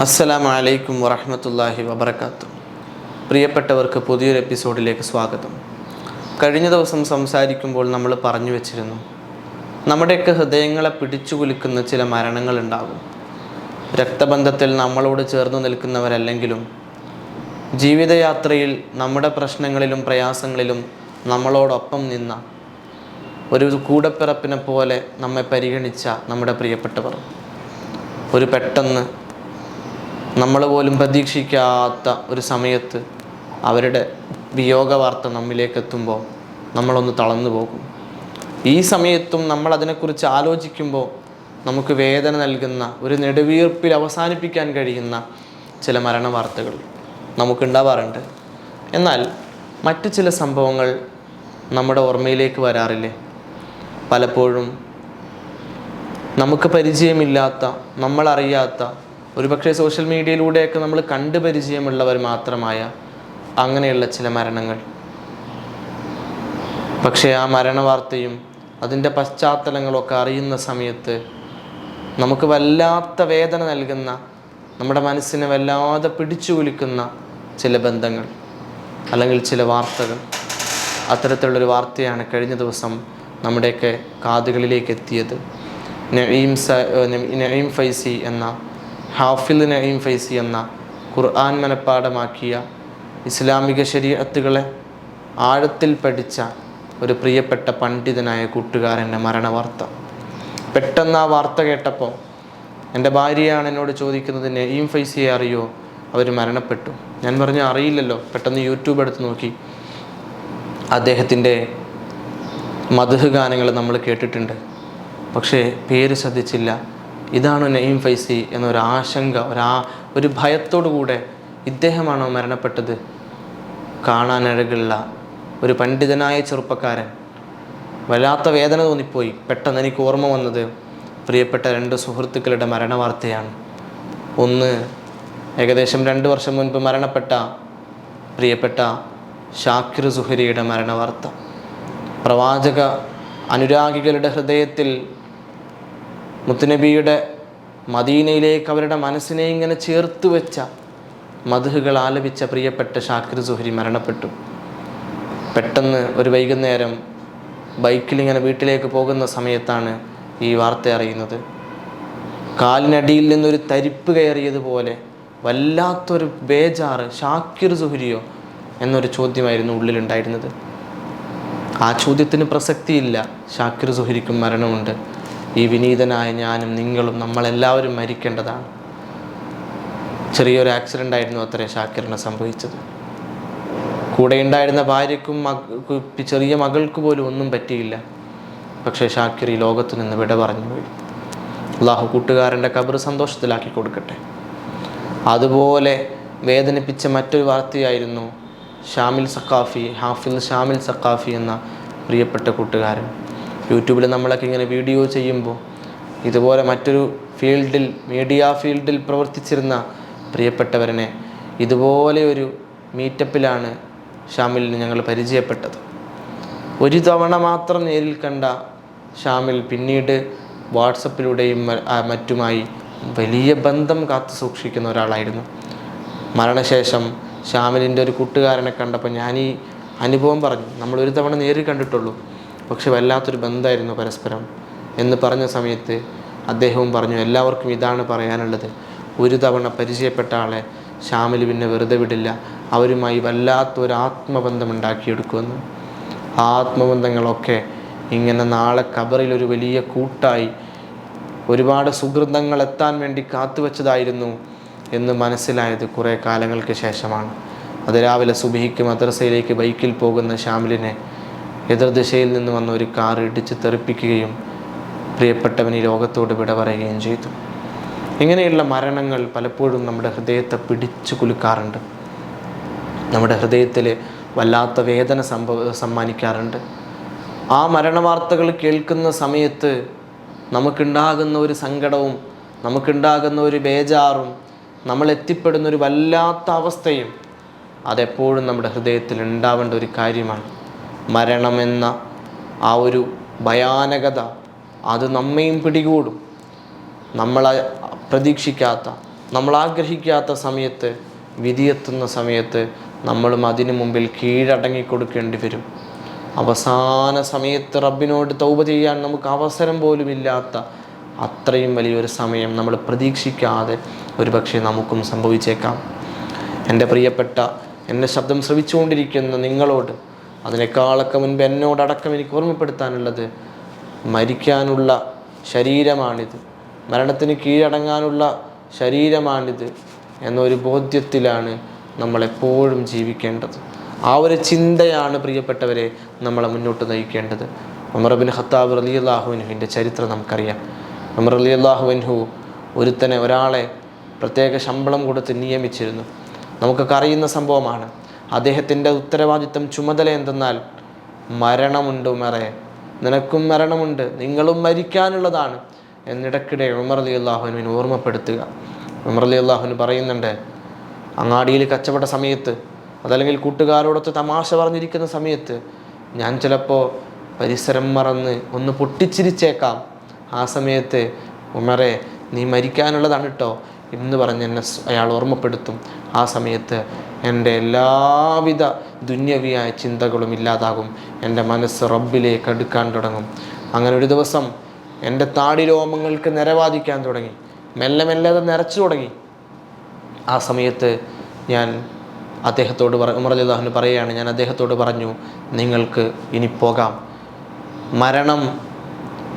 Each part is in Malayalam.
അസ്സലാമു അലൈക്കും വറഹ്മത്തുള്ളാഹി വബറകാതുഹു. പ്രിയപ്പെട്ടവർക്ക് പുതിയൊരു എപ്പിസോഡിലേക്ക് സ്വാഗതം. കഴിഞ്ഞ ദിവസം സംസാരിക്കുമ്പോൾ നമ്മൾ പറഞ്ഞു വെച്ചിരുന്നു, നമ്മുടെയൊക്കെ ഹൃദയങ്ങളെ പിടിച്ചു കുലുക്കുന്ന ചില മരണങ്ങളുണ്ടാകും. രക്തബന്ധത്തിൽ നമ്മളോട് ചേർന്ന് നിൽക്കുന്നവരല്ലെങ്കിലും ജീവിതയാത്രയിൽ നമ്മുടെ പ്രശ്നങ്ങളിലും പ്രയാസങ്ങളിലും നമ്മളോടൊപ്പം നിന്ന ഒരു കൂടപ്പിറപ്പിനെ പോലെ നമ്മെ പരിഗണിച്ച നമ്മുടെ പ്രിയപ്പെട്ടവർ ഒരു പെട്ടെന്ന് നമ്മൾ പോലും പ്രതീക്ഷിക്കാത്ത ഒരു സമയത്ത് അവരുടെ വിയോഗ വാർത്ത നമ്മിലേക്ക് എത്തുമ്പോൾ നമ്മളൊന്ന് തളർന്നു പോകും. ഈ സമയത്തും നമ്മൾ അതിനെക്കുറിച്ച് ആലോചിക്കുമ്പോൾ നമുക്ക് വേദന നൽകുന്ന ഒരു നെടുവീർപ്പിൽ അവസാനിപ്പിക്കാൻ കഴിയുന്ന ചില മരണ വാർത്തകൾ നമുക്കുണ്ടാവാറുണ്ട്. എന്നാൽ മറ്റ് ചില സംഭവങ്ങൾ നമ്മുടെ ഓർമ്മയിലേക്ക് വരാറില്ലേ? പലപ്പോഴും നമുക്ക് പരിചയമില്ലാത്ത, നമ്മളറിയാത്ത, ഒരുപക്ഷെ സോഷ്യൽ മീഡിയയിലൂടെയൊക്കെ നമ്മൾ കണ്ട് പരിചയമുള്ളവർ മാത്രമായ അങ്ങനെയുള്ള ചില മരണങ്ങൾ. പക്ഷേ ആ മരണവാർത്തയും അതിൻ്റെ പശ്ചാത്തലങ്ങളൊക്കെ അറിയുന്ന സമയത്ത് നമുക്ക് വല്ലാത്ത വേദന നൽകുന്ന, നമ്മുടെ മനസ്സിനെ വല്ലാതെ പിടിച്ചു കുലുക്കുന്ന ചില ബന്ധങ്ങൾ അല്ലെങ്കിൽ ചില വാർത്തകൾ. അത്തരത്തിലുള്ളൊരു വാർത്തയാണ് കഴിഞ്ഞ ദിവസം നമ്മുടെയൊക്കെ കാതുകളിലേക്ക് എത്തിയത്. നഈം ഫൈസി എന്ന ഹാഫിദ് നഈം ഫൈസി എന്ന ഖുർആൻ മനഃപ്പാഠമാക്കിയ ഇസ്ലാമിക ശരീഅത്തുകളെ ആഴത്തിൽ പഠിച്ച ഒരു പ്രിയപ്പെട്ട പണ്ഡിതനായ കൂട്ടുകാരൻ്റെ മരണവാർത്ത. പെട്ടെന്ന് ആ വാർത്ത കേട്ടപ്പോൾ എൻ്റെ ഭാര്യയാണ് എന്നോട് ചോദിക്കുന്നത്, നഈം ഫൈസിയെ അറിയോ? അവർ മരണപ്പെട്ടു. ഞാൻ പറഞ്ഞു അറിയില്ലല്ലോ. പെട്ടെന്ന് യൂട്യൂബ് എടുത്ത് നോക്കി. അദ്ദേഹത്തിൻ്റെ മദ്ഹ് ഗാനങ്ങൾ നമ്മൾ കേട്ടിട്ടുണ്ട്, പക്ഷേ പേര് ശ്രദ്ധിച്ചില്ല. ഇതാണോ നഈം ഫൈസി എന്നൊരാശങ്ക, ഒരു ഭയത്തോടു കൂടെ ഇദ്ദേഹമാണോ മരണപ്പെട്ടത്? കാണാനഴകുള്ള ഒരു പണ്ഡിതനായ ചെറുപ്പക്കാരൻ. വല്ലാത്ത വേദന തോന്നിപ്പോയി. പെട്ടെന്ന് എനിക്ക് ഓർമ്മ വന്നത് പ്രിയപ്പെട്ട രണ്ട് സുഹൃത്തുക്കളുടെ മരണവാർത്തയാണ്. ഒന്ന്, ഏകദേശം 2 വർഷം മുൻപ് മരണപ്പെട്ട പ്രിയപ്പെട്ട ഷാക്കിർ സുഹരിയുടെ മരണവാർത്ത. പ്രവാചക അനുരാഗികളുടെ ഹൃദയത്തിൽ മുത്തുനബിയുടെ മദീനയിലേക്ക് അവരുടെ മനസ്സിനെ ഇങ്ങനെ ചേർത്ത് വെച്ച മദ്ഹുകൾ ആലപിച്ച പ്രിയപ്പെട്ട ഷാക്കിർ സുഹരി മരണപ്പെട്ടു. പെട്ടെന്ന് ഒരു വൈകുന്നേരം ബൈക്കിലിങ്ങനെ വീട്ടിലേക്ക് പോകുന്ന സമയത്താണ് ഈ വാർത്ത അറിയുന്നത്. കാലിനടിയിൽ നിന്നൊരു തരിപ്പ് കയറിയതുപോലെ വല്ലാത്തൊരു ബേജാറ്. ഷാക്കിർ സുഹരിയോ എന്നൊരു ചോദ്യമായിരുന്നു ഉള്ളിലുണ്ടായിരുന്നത്. ആ ചോദ്യത്തിന് പ്രസക്തിയില്ല. ഷാക്കിർ സുഹരിക്കും മരണമുണ്ട്. ഈ വിനീതനായ ഞാനും നിങ്ങളും നമ്മളെല്ലാവരും മരിക്കേണ്ടതാണ്. ചെറിയൊരു ആക്സിഡൻ്റ് ആയിരുന്നു അത്രേ ഷാക്കിറിന് സംഭവിച്ചത്. കൂടെ ഉണ്ടായിരുന്ന ഭാര്യയ്ക്കും ചെറിയ മകൾക്ക് പോലും ഒന്നും പറ്റിയില്ല. പക്ഷേ ഷാക്കിർ ഈ ലോകത്ത് നിന്ന് വിട പറഞ്ഞു പോയി. അള്ളാഹു കൂട്ടുകാരൻ്റെ ഖബർ സന്തോഷത്തിലാക്കി കൊടുക്കട്ടെ. അതുപോലെ വേദനിപ്പിച്ച മറ്റൊരു വാർത്തയായിരുന്നു ഹാഫിദ് ഷാമിൽ സഖാഫി എന്ന പ്രിയപ്പെട്ട കൂട്ടുകാരൻ. യൂട്യൂബിൽ നമ്മളൊക്കെ ഇങ്ങനെ വീഡിയോ ചെയ്യുമ്പോൾ ഇതുപോലെ മറ്റൊരു ഫീൽഡിൽ, മീഡിയ ഫീൽഡിൽ പ്രവർത്തിച്ചിരുന്ന പ്രിയപ്പെട്ടവരനെ ഇതുപോലെ ഒരു മീറ്റപ്പിലാണ് ഷാമിലിന് ഞങ്ങൾ പരിചയപ്പെട്ടത്. ഒരു തവണ മാത്രം നേരിൽ കണ്ട ഷാമിൽ പിന്നീട് വാട്സപ്പിലൂടെയും മറ്റുമായി വലിയ ബന്ധം കാത്തു സൂക്ഷിക്കുന്ന ഒരാളായിരുന്നു. മരണശേഷം ഷാമിലിൻ്റെ ഒരു കൂട്ടുകാരനെ കണ്ടപ്പോൾ ഞാൻ ഈ അനുഭവം പറഞ്ഞു. നമ്മൾ ഒരു തവണ നേരിൽ കണ്ടിട്ടുള്ളൂ, പക്ഷെ വല്ലാത്തൊരു ബന്ധമായിരുന്നു പരസ്പരം എന്ന് പറഞ്ഞ സമയത്ത് അദ്ദേഹവും പറഞ്ഞു, എല്ലാവർക്കും ഇതാണ് പറയാനുള്ളത്. ഒരു തവണ പരിചയപ്പെട്ട ആളെ ഷാമിൽ പിന്നെ വെറുതെ വിടില്ല. അവരുമായി വല്ലാത്തൊരു ആത്മബന്ധം ഉണ്ടാക്കിയെടുക്കുമെന്ന്. ആ ആത്മബന്ധങ്ങളൊക്കെ ഇങ്ങനെ നാളെ ഖബറിലൊരു വലിയ കൂട്ടായി ഒരുപാട് സുഹൃതങ്ങൾ എത്താൻ വേണ്ടി കാത്തുവച്ചതായിരുന്നു എന്ന് മനസ്സിലായത് കുറേ കാലങ്ങൾക്ക് ശേഷമാണ്. അത് രാവിലെ സുബഹിക്ക് മദ്രസയിലേക്ക് ബൈക്കിൽ പോകുന്ന ഷാമിലിനെ എതിർദിശയിൽ നിന്ന് വന്ന ഒരു കാർ ഇടിച്ച് തെറിപ്പിക്കുകയും പ്രിയപ്പെട്ടവൻ ഈ ലോകത്തോട് വിട പറയുകയും ചെയ്തു. ഇങ്ങനെയുള്ള മരണങ്ങൾ പലപ്പോഴും നമ്മുടെ ഹൃദയത്തെ പിടിച്ചു കുലുക്കാറുണ്ട്. നമ്മുടെ ഹൃദയത്തിൽ വല്ലാത്ത വേദന സമ്മാനിക്കാറുണ്ട്. ആ മരണവാർത്തകൾ കേൾക്കുന്ന സമയത്ത് നമുക്കുണ്ടാകുന്ന ഒരു സങ്കടവും നമുക്കുണ്ടാകുന്ന ഒരു ബേജാറും നമ്മൾ എത്തിപ്പെടുന്ന ഒരു വല്ലാത്ത അവസ്ഥയും അതെപ്പോഴും നമ്മുടെ ഹൃദയത്തിൽ ഉണ്ടാവേണ്ട ഒരു കാര്യമാണ്. മരണമെന്ന ആ ഒരു ഭയാനകത അത് നമ്മയും പിടികൂടും. നമ്മളെ പ്രതീക്ഷിക്കാത്ത, നമ്മൾ ആഗ്രഹിക്കാത്ത സമയത്ത്, വിധിയെത്തുന്ന സമയത്ത് നമ്മളും അതിനു മുമ്പിൽ കീഴടങ്ങി കൊടുക്കേണ്ടി വരും. അവസാന സമയത്ത് റബ്ബിനോട് തൗബ ചെയ്യാൻ നമുക്ക് അവസരം പോലും ഇല്ലാത്ത അത്രയും വലിയൊരു സമയം നമ്മൾ പ്രതീക്ഷിക്കാതെ ഒരുപക്ഷെ നമുക്കും സംഭവിച്ചേക്കാം. എൻ്റെ പ്രിയപ്പെട്ട, എൻ്റെ ശബ്ദം ശ്രവിച്ചുകൊണ്ടിരിക്കുന്ന നിങ്ങളോട്, അതിനേക്കാളൊക്കെ മുൻപ് എന്നോടടക്കം എനിക്ക് ഓർമ്മപ്പെടുത്താനുള്ളത്, മരിക്കാനുള്ള ശരീരമാണിത്, മരണത്തിന് കീഴടങ്ങാനുള്ള ശരീരമാണിത് എന്നൊരു ബോധ്യത്തിലാണ് നമ്മളെപ്പോഴും ജീവിക്കേണ്ടത്. ആ ഒരു ചിന്തയാണ് പ്രിയപ്പെട്ടവരെ നമ്മളെ മുന്നോട്ട് നയിക്കേണ്ടത്. ഉമർ ഇബ്നു ഖത്താബ് റളിയല്ലാഹു അൻഹുവിൻ്റെ ചരിത്രം നമുക്കറിയാം. ഉമർ റളിയല്ലാഹു അൻഹു ഒരാളെ പ്രത്യേക ശമ്പളം കൊടുത്ത് നിയമിച്ചിരുന്നു. നമുക്കൊക്കെ അറിയുന്ന സംഭവമാണ്. അദ്ദേഹത്തിൻ്റെ ഉത്തരവാദിത്തം, ചുമതല എന്തെന്നാൽ, മരണമുണ്ട് ഉമറെ, നിനക്കും മരണമുണ്ട്, നിങ്ങളും മരിക്കാനുള്ളതാണ് എന്നിടയ്ക്കിടെ ഉമർ റളിയല്ലാഹു അൻഹുവിനെ ഓർമ്മപ്പെടുത്തുക. ഉമർ റളിയല്ലാഹു അൻഹു പറയുന്നുണ്ട്, അങ്ങാടിയിൽ കച്ചവട സമയത്ത്, അതല്ലെങ്കിൽ കൂട്ടുകാരോടൊത്ത് തമാശ പറഞ്ഞിരിക്കുന്ന സമയത്ത് ഞാൻ ചിലപ്പോൾ പരിസരം മറന്ന് ഒന്ന് പൊട്ടിച്ചിരിച്ചേക്കാം. ആ സമയത്ത് ഉമറെ, നീ മരിക്കാനുള്ളതാണ് കേട്ടോ എന്ന് പറഞ്ഞ് എന്നെ അയാൾ ഓർമ്മപ്പെടുത്തും. ആ സമയത്ത് എൻ്റെ എല്ലാവിധ ദുന്യവിയായ ചിന്തകളും ഇല്ലാതാകും. എൻ്റെ മനസ്സ് റബ്ബിലേക്ക് അടുക്കാൻ തുടങ്ങും. അങ്ങനെ ഒരു ദിവസം എൻ്റെ താടി രോമങ്ങൾക്ക് നിരവാദിക്കാൻ തുടങ്ങി. മെല്ലെ മെല്ലെ അത് നിറച്ചു തുടങ്ങി. ആ സമയത്ത് ഞാൻ അദ്ദേഹത്തോട് ഉമർ റളിയല്ലാഹു അൻഹു പറയുകയാണ്, ഞാൻ അദ്ദേഹത്തോട് പറഞ്ഞു, നിങ്ങൾക്ക് ഇനി പോകാം.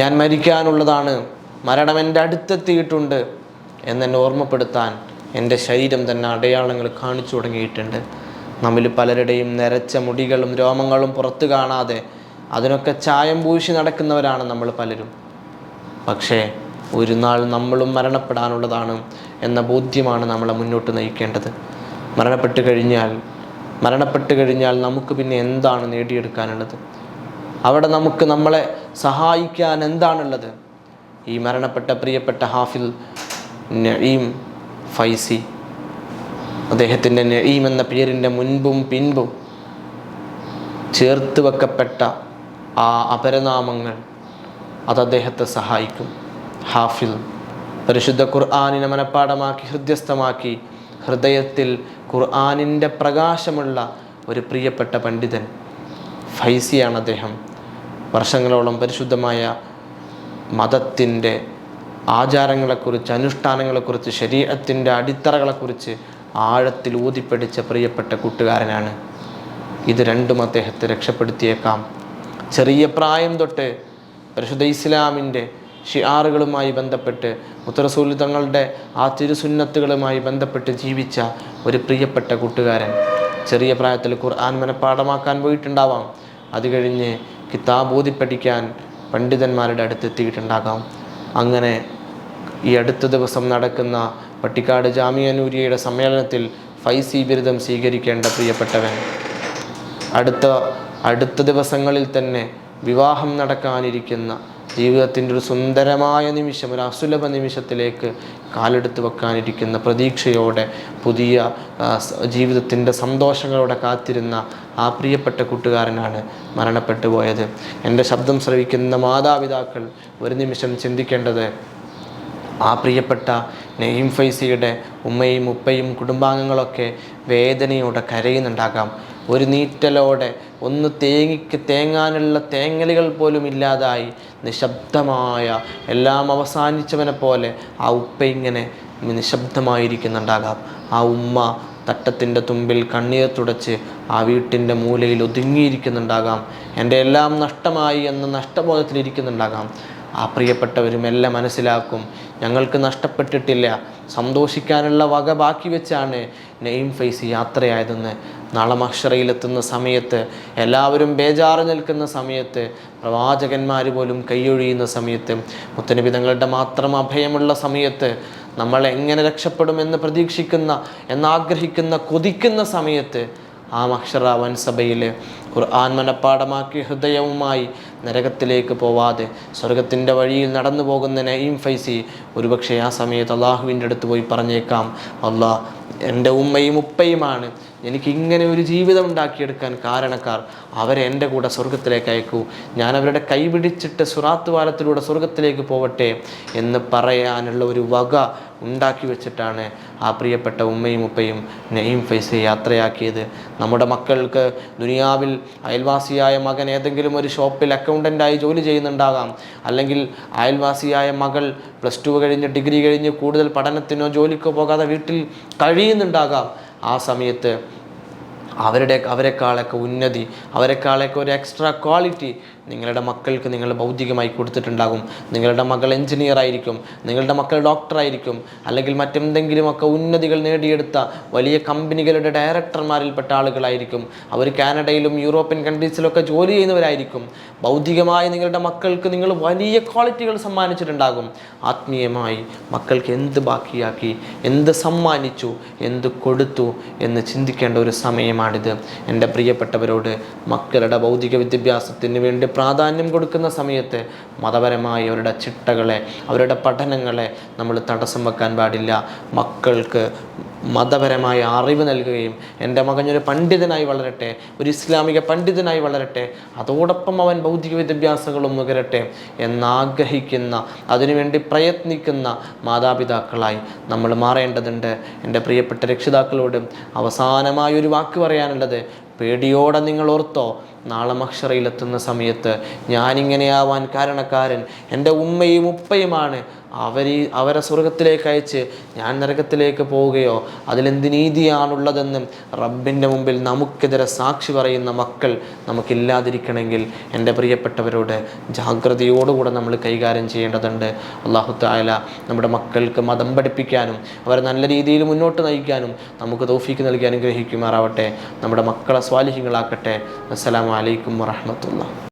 ഞാൻ മരിക്കാനുള്ളതാണ്, മരണം എൻ്റെ അടുത്തെത്തിയിട്ടുണ്ട് എന്നെന്നെ ഓർമ്മപ്പെടുത്താൻ എൻ്റെ ശരീരം തന്നെ അടയാളങ്ങൾ കാണിച്ചു തുടങ്ങിയിട്ടുണ്ട്. നമ്മിൽ പലരുടെയും നരച്ച മുടികളും രോമങ്ങളും പുറത്ത് കാണാതെ അതിനൊക്കെ ചായം പൂശി നടക്കുന്നവരാണ് നമ്മൾ പലരും. പക്ഷേ ഒരു നാൾ നമ്മളും മരണപ്പെടാനുള്ളതാണ് എന്ന ബോധ്യമാണ് നമ്മളെ മുന്നോട്ട് നയിക്കേണ്ടത്. മരണപ്പെട്ട് കഴിഞ്ഞാൽ നമുക്ക് പിന്നെ എന്താണ് നേടിയെടുക്കാനുള്ളത്? അവിടെ നമുക്ക് നമ്മളെ സഹായിക്കാൻ എന്താണുള്ളത്? ഈ മരണപ്പെട്ട പ്രിയപ്പെട്ട ഹാഫിൽ നഈം ഫൈസി, അദ്ദേഹത്തിൻ്റെ നഈം എന്ന പേരിൻ്റെ മുൻപും പിൻപും ചേർത്ത് വെക്കപ്പെട്ട ആ അപരനാമങ്ങൾ അത് അദ്ദേഹത്തെ സഹായിക്കും. ഹാഫിൽ, പരിശുദ്ധ ഖുർആനിനെ മനഃപ്പാഠമാക്കി ഹൃദ്യസ്ഥമാക്കി ഹൃദയത്തിൽ ഖുർആനിൻ്റെ പ്രകാശമുള്ള ഒരു പ്രിയപ്പെട്ട പണ്ഡിതൻ ഫൈസിയാണ് അദ്ദേഹം. വർഷങ്ങളോളം പരിശുദ്ധമായ മതത്തിൻ്റെ ആചാരങ്ങളെക്കുറിച്ച്, അനുഷ്ഠാനങ്ങളെക്കുറിച്ച്, ശരീഅത്തിൻ്റെ അടിത്തറകളെക്കുറിച്ച് ആഴത്തിൽ ഊതിപ്പടിച്ച പ്രിയപ്പെട്ട കൂട്ടുകാരനാണ്. ഇത് രണ്ടും അദ്ദേഹത്തെ രക്ഷപ്പെടുത്തിയേക്കാം. ചെറിയ പ്രായം തൊട്ട് പരിശുദ്ധ ഇസ്ലാമിൻ്റെ ഷിആറുകളുമായി ബന്ധപ്പെട്ട്, മുത്തറസൂൽ തങ്ങളുടെ ആ തിരുസുന്നത്തുകളുമായി ബന്ധപ്പെട്ട് ജീവിച്ച ഒരു പ്രിയപ്പെട്ട കൂട്ടുകാരൻ. ചെറിയ പ്രായത്തിൽ ഖുർആൻ മനഃപ്പാഠമാക്കാൻ പോയിട്ടുണ്ടാവാം. അത് കഴിഞ്ഞ് കിതാബ് ഓതി പഠിക്കാൻ പണ്ഡിതന്മാരുടെ അടുത്തെത്തിയിട്ടുണ്ടാകാം. അങ്ങനെ ഈ അടുത്ത ദിവസം നടക്കുന്ന പട്ടിക്കാട് ജാമിഅ നൂരിയയുടെ സമ്മേളനത്തിൽ ഫൈസി ബിരുദം സ്വീകരിക്കേണ്ട പ്രിയപ്പെട്ടവൻ അടുത്ത ദിവസങ്ങളിൽ തന്നെ വിവാഹം നടക്കാനിരിക്കുന്ന, ജീവിതത്തിൻ്റെ ഒരു സുന്ദരമായ നിമിഷം, ഒരു അസുലഭ നിമിഷത്തിലേക്ക് കാലെടുത്ത് വെക്കാനിരിക്കുന്ന പ്രതീക്ഷയോടെ, പുതിയ ജീവിതത്തിൻ്റെ സന്തോഷങ്ങളോടെ കാത്തിരുന്ന ആ പ്രിയപ്പെട്ട കൂട്ടുകാരനാണ് മരണപ്പെട്ടു പോയത്. എൻ്റെ ശബ്ദം ശ്രവിക്കുന്ന മാതാപിതാക്കൾ ഒരു നിമിഷം ചിന്തിക്കേണ്ടത്, ആ പ്രിയപ്പെട്ട നഈം ഫൈസിയുടെ ഉമ്മയും ഉപ്പയും കുടുംബാംഗങ്ങളൊക്കെ വേദനയോടെ കരയുന്നുണ്ടാകാം. ഒരു നീറ്റലോടെ, ഒന്ന് തേങ്ങാനുള്ള തേങ്ങലുകൾ പോലും ഇല്ലാതായി നിശബ്ദമായ, എല്ലാം അവസാനിച്ചവനെ പോലെ ആ ഉപ്പ ഇങ്ങനെ നിശബ്ദമായിരിക്കുന്നുണ്ടാകാം. ആ ഉമ്മ തട്ടത്തിൻ്റെ തുമ്പിൽ കണ്ണീർ തുടച്ച് ആ വീട്ടിൻ്റെ മൂലയിൽ ഒതുങ്ങിയിരിക്കുന്നുണ്ടാകാം. എൻ്റെ എല്ലാം നഷ്ടമായി എന്ന നഷ്ടബോധത്തിലിരിക്കുന്നുണ്ടാകാം. ആ പ്രിയപ്പെട്ടവരും എല്ലാം മനസ്സിലാക്കും, ഞങ്ങൾക്ക് നഷ്ടപ്പെട്ടിട്ടില്ല, സന്തോഷിക്കാനുള്ള വക ബാക്കി വെച്ചാണ് നഈം ഫൈസി യാത്രയായതെന്ന്. നാളെ മഹ്ശറയിലെത്തുന്ന സമയത്ത്, എല്ലാവരും ബേജാറ് നിൽക്കുന്ന സമയത്ത്, പ്രവാചകന്മാർ പോലും കൈയൊഴിയുന്ന സമയത്ത്, മുത്തനബി തങ്ങളുടെ മാത്രം അഭയമുള്ള സമയത്ത്, നമ്മൾ എങ്ങനെ രക്ഷപ്പെടുമെന്ന് പ്രതീക്ഷിക്കുന്ന, എന്നാഗ്രഹിക്കുന്ന, കൊതിക്കുന്ന സമയത്ത്, ആ മഹ്ശറ വൻസഭയിൽ ഖുർആൻ മനഃപ്പാഠമാക്കി ഹൃദയവുമായി നരകത്തിലേക്ക് പോവാതെ സ്വർഗത്തിൻ്റെ വഴിയിൽ നടന്നു പോകുന്ന നഈം ഫൈസി ഒരുപക്ഷെ ആ സമയത്ത് അള്ളാഹുവിൻ്റെ അടുത്ത് പോയി പറഞ്ഞേക്കാം, അള്ളാഹ് എൻ്റെ ഉമ്മയും ഉപ്പയുമാണ് എനിക്ക് ഇങ്ങനെ ഒരു ജീവിതം ഉണ്ടാക്കിയെടുക്കാൻ കാരണക്കാർ, അവരെ എൻ്റെ കൂടെ സ്വർഗത്തിലേക്ക് അയക്കൂ, ഞാൻ അവരുടെ കൈപിടിച്ചിട്ട് സിറാത്ത് പാലത്തിലൂടെ സ്വർഗത്തിലേക്ക് പോവട്ടെ എന്ന് പറയാനുള്ള ഒരു വക ഉണ്ടാക്കി വെച്ചിട്ടാണ് ആ പ്രിയപ്പെട്ട ഉമ്മയും ഉപ്പയും നഈം ഫൈസയെ യാത്രയാക്കിയത്. നമ്മുടെ മക്കൾക്ക് ദുനിയാവിൽ അയൽവാസിയായ മകൻ ഏതെങ്കിലും ഒരു ഷോപ്പിൽ അക്കൗണ്ടൻ്റായി ജോലി ചെയ്യുന്നുണ്ടാകാം, അല്ലെങ്കിൽ അയൽവാസിയായ മകൾ +2 കഴിഞ്ഞ് ഡിഗ്രി കഴിഞ്ഞ് കൂടുതൽ പഠനത്തിനോ ജോലിക്കോ പോകാതെ വീട്ടിൽ കഴിയുന്നുണ്ടാകാം. ആ സമയത്ത് അവരെക്കാളൊക്കെ ഉന്നതി, അവരെക്കാളൊക്കെ ഒരു എക്സ്ട്രാ ക്വാളിറ്റി നിങ്ങളുടെ മക്കൾക്ക് നിങ്ങൾ ഭൗതികമായി കൊടുത്തിട്ടുണ്ടാകും. നിങ്ങളുടെ മകൾ എഞ്ചിനീയർ ആയിരിക്കും, നിങ്ങളുടെ മക്കൾ ഡോക്ടറായിരിക്കും, അല്ലെങ്കിൽ മറ്റെന്തെങ്കിലുമൊക്കെ ഉന്നതികൾ നേടിയെടുത്ത വലിയ കമ്പനികളുടെ ഡയറക്ടർമാരിൽപ്പെട്ട ആളുകളായിരിക്കും. അവർ കാനഡയിലും യൂറോപ്യൻ കൺട്രീസിലൊക്കെ ജോലി ചെയ്യുന്നവരായിരിക്കും. ഭൗതികമായി നിങ്ങളുടെ മക്കൾക്ക് നിങ്ങൾ വലിയ ക്വാളിറ്റികൾ സമ്മാനിച്ചിട്ടുണ്ടാകും. ആത്മീയമായി മക്കൾക്ക് എന്ത് ബാക്കിയാക്കി, എന്ത് സമ്മാനിച്ചു, എന്ത് കൊടുത്തു എന്ന് ചിന്തിക്കേണ്ട ഒരു സമയമാണിത്. എൻ്റെ പ്രിയപ്പെട്ടവരോട്, മക്കളുടെ ഭൗതിക വിദ്യാഭ്യാസത്തിന് വേണ്ടി പ്രാധാന്യം കൊടുക്കുന്ന സമയത്ത് മതപരമായി അവരുടെ ചിട്ടകളെ, അവരുടെ പഠനങ്ങളെ നമ്മൾ തടസ്സം വെക്കാൻ പാടില്ല. മക്കൾക്ക് മതപരമായ അറിവ് നൽകുകയും, എൻ്റെ മകൻ ഒരു പണ്ഡിതനായി വളരട്ടെ, ഒരു ഇസ്ലാമിക പണ്ഡിതനായി വളരട്ടെ, അതോടൊപ്പം അവൻ ഭൗതിക വിദ്യാഭ്യാസങ്ങളും നുകരട്ടെ എന്നാഗ്രഹിക്കുന്ന, അതിനുവേണ്ടി പ്രയത്നിക്കുന്ന മാതാപിതാക്കളായി നമ്മൾ മാറേണ്ടതുണ്ട്. എൻ്റെ പ്രിയപ്പെട്ട രക്ഷിതാക്കളോട് അവസാനമായൊരു വാക്ക് പറയാനുള്ളത്, പേടിയോടെ നിങ്ങൾ ഓർത്തോ, നാളെ മഹ്ശറയിലെത്തുന്ന സമയത്ത് ഞാനിങ്ങനെയാവാൻ കാരണക്കാരൻ എൻ്റെ ഉമ്മയും ഉപ്പയുമാണ്, അവരെ സ്വർഗത്തിലേക്ക് അയച്ച് ഞാൻ നരകത്തിലേക്ക് പോവുകയോ അതിലെന്ത് നീതിയാണുള്ളതെന്നും റബ്ബിൻ്റെ മുമ്പിൽ നമുക്കെതിരെ സാക്ഷി പറയുന്ന മക്കൾ നമുക്കില്ലാതിരിക്കണമെങ്കിൽ എൻ്റെ പ്രിയപ്പെട്ടവരോട് ജാഗ്രതയോടുകൂടെ നമ്മൾ കൈകാര്യം ചെയ്യേണ്ടതുണ്ട്. അല്ലാഹു തആല നമ്മുടെ മക്കൾക്ക് മതം പഠിപ്പിക്കാനും അവരെ നല്ല രീതിയിൽ മുന്നോട്ട് നയിക്കാനും നമുക്ക് തൗഫീക്ക് നൽകി അനുഗ്രഹിക്കുമാറാവട്ടെ. നമ്മുടെ മക്കളെ സ്വാലിഹീങ്ങളാക്കട്ടെ. അസ്സലാമു അലൈക്കും വറഹ്മത്തുള്ളാഹി.